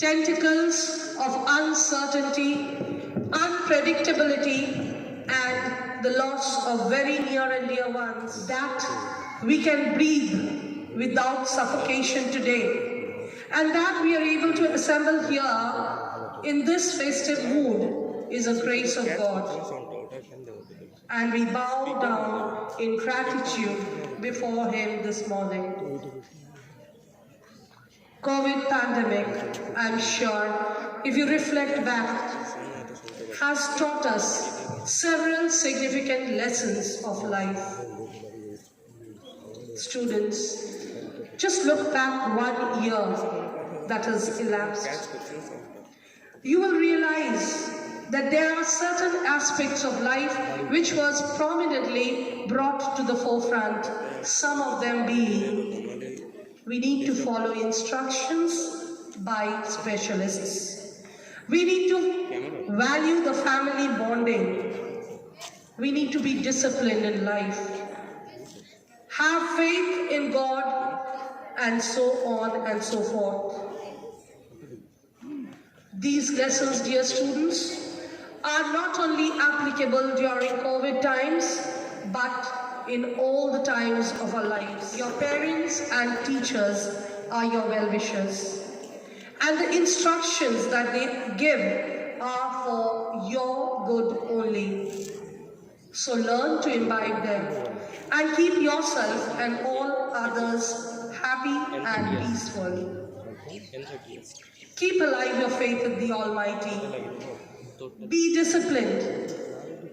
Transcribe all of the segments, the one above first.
tentacles of uncertainty, unpredictability, and the loss of very near and dear ones, that we can breathe without suffocation today, and that we are able to assemble here in this festive mood is a grace of God. And we bow down in gratitude before Him this morning. COVID pandemic, I'm sure, if you reflect back, has taught us several significant lessons of life. Students, just look back 1 year that has elapsed. You will realize that there are certain aspects of life which was prominently brought to the forefront, some of them being we need to follow instructions by specialists. We need to value the family bonding. We need to be disciplined in life. Have faith in God, and so on and so forth. These lessons, dear students, are not only applicable during COVID times, but in all the times of our lives. Your parents and teachers are your well-wishers, and the instructions that they give are for your good only. So learn to imbibe them and keep yourself and all others happy and peaceful. Keep alive your faith in the Almighty. Be disciplined.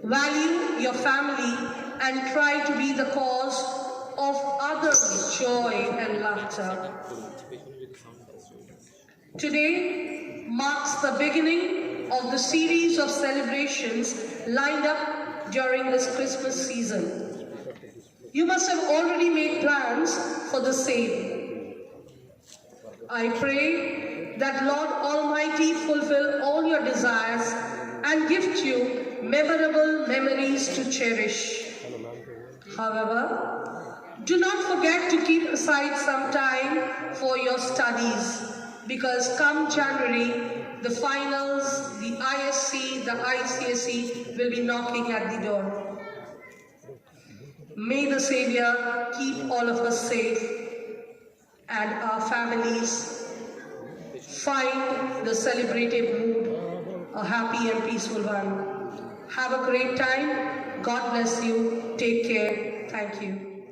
Value your family and try to be the cause of others' joy and laughter. Today marks the beginning of the series of celebrations lined up during this Christmas season. You must have already made plans for the same. I pray that Lord Almighty fulfill all your desires and gift you memorable memories to cherish. However, do not forget to keep aside some time for your studies, because come January, the finals, the ISC, the ICSE will be knocking at the door. May the Savior keep all of us safe and our families find the celebrative mood a happy and peaceful one. Have a great time. God bless you. Take care. Thank you.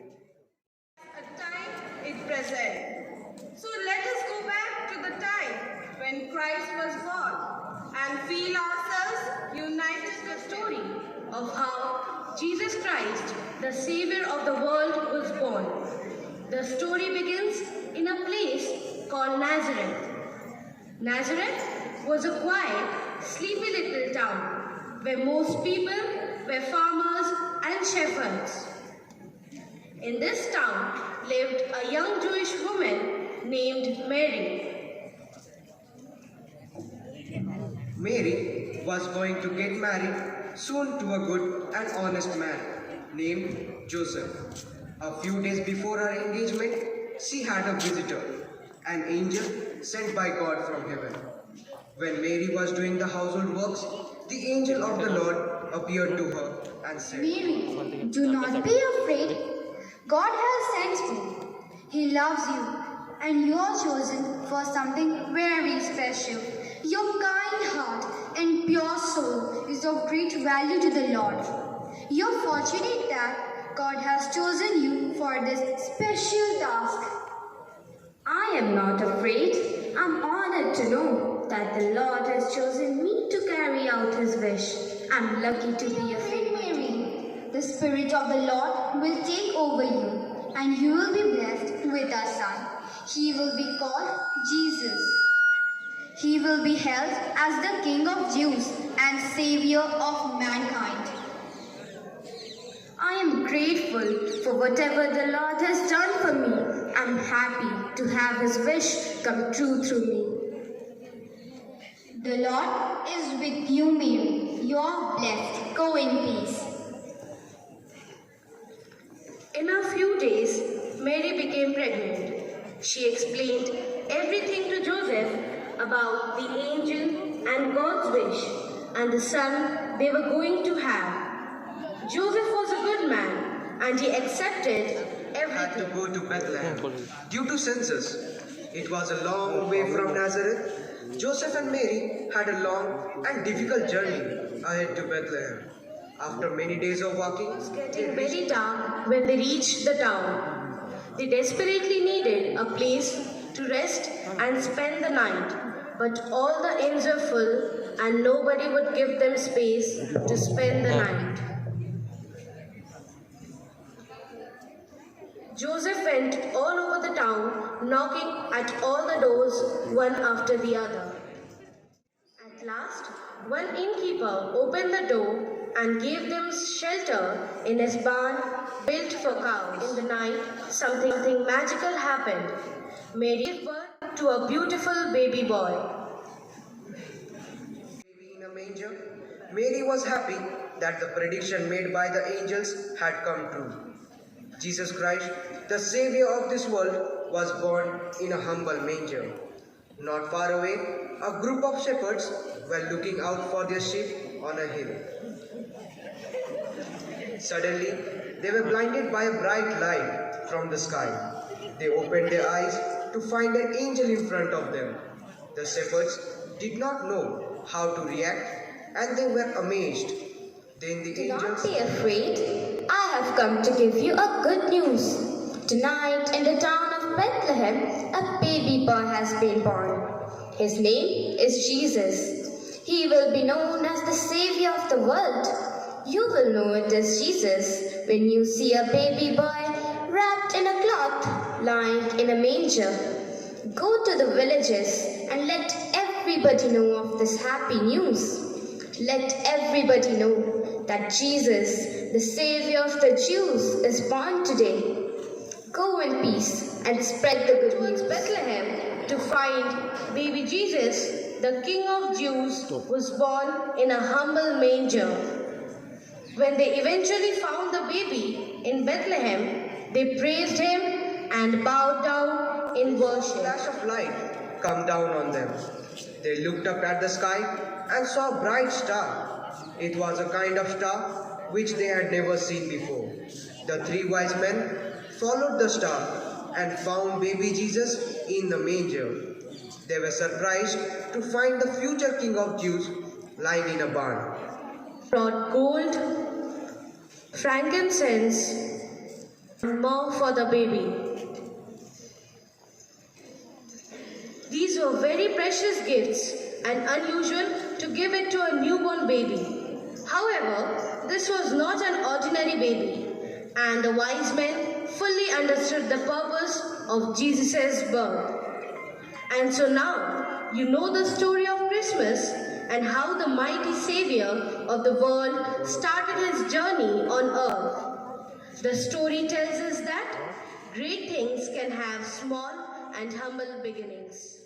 A time is present. So let us go back to the time when Christ was born and feel ourselves united to the story of how Jesus Christ, the Savior of the world, was born. The story begins in a place called Nazareth. Nazareth was a quiet, sleepy little town where most people were farmers and shepherds. In this town lived a young Jewish woman named Mary. Mary was going to get married soon to a good and honest man named Joseph. A few days before her engagement, she had a visitor, an angel sent by God from heaven. When Mary was doing the household works, the angel of the Lord appeared to her and said, Mary, do not be afraid. God has sent you. He loves you, and you are chosen for something very special. Your kind heart and pure soul is of great value to the Lord. You are fortunate that God has chosen you for this special task. I am not afraid. I'm honored to know that the Lord has chosen me to carry out His wish. I'm lucky to be a favorite. Mary, the Spirit of the Lord will take over you, and you will be blessed with a son. He will be called Jesus. He will be held as the King of Jews and Savior of mankind. I am grateful for whatever the Lord has done for me. I'm happy to have His wish come true through me. The Lord is with you, Mary. You are blessed. Go in peace. In a few days, Mary became pregnant. She explained everything to Joseph about the angel and God's wish and the son they were going to have. Joseph was a good man and he accepted Had to everything. go to Bethlehem due to census. It was a long way from Nazareth. Joseph and Mary had a long and difficult journey ahead to Bethlehem. After many days of walking, Getting very dark when they reached the town. They desperately needed a place to rest and spend the night, but all the inns were full and nobody would give them space to spend the night. Joseph went all over the town, knocking at all the doors one after the other. At last, one innkeeper opened the door and gave them shelter in his barn built for cows. In the night, something magical happened. Mary gave birth to a beautiful baby boy. baby in a manger, Mary was happy that the prediction made by the angels had come true. Jesus Christ, the Savior of this world, was born in a humble manger. Not far away, a group of shepherds were looking out for their sheep on a hill. Suddenly, they were blinded by a bright light from the sky. They opened their eyes to find an angel in front of them. The shepherds did not know how to react and they were amazed. Then the Do not angels be afraid. I have come to give you a good news. Tonight, in the town of Bethlehem, a baby boy has been born. His name is Jesus. He will be known as the Savior of the world. You will know it is Jesus when you see a baby boy wrapped in a cloth, lying in a manger. Go to the villages and let everybody know of this happy news. Let everybody know that Jesus, the Savior of the Jews, is born today. Go in peace and spread the good news. Bethlehem to find baby Jesus, the King of Jews, was born in a humble manger. When they eventually found the baby in Bethlehem, they praised him and bowed down in worship. flash of light come down on them. They looked up at the sky and saw a bright star. It was a kind of star which they had never seen before. The three wise men followed the star and found baby Jesus in the manger. They were surprised to find the future King of Jews lying in a barn. Brought gold, frankincense, and myrrh for the baby. These were very precious gifts and unusual to give it to a newborn baby. However, this was not an ordinary baby, and the wise men fully understood the purpose of Jesus' birth. And so now you know the story of Christmas and how the mighty Savior of the world started his journey on earth. The story tells us that great things can have small and humble beginnings.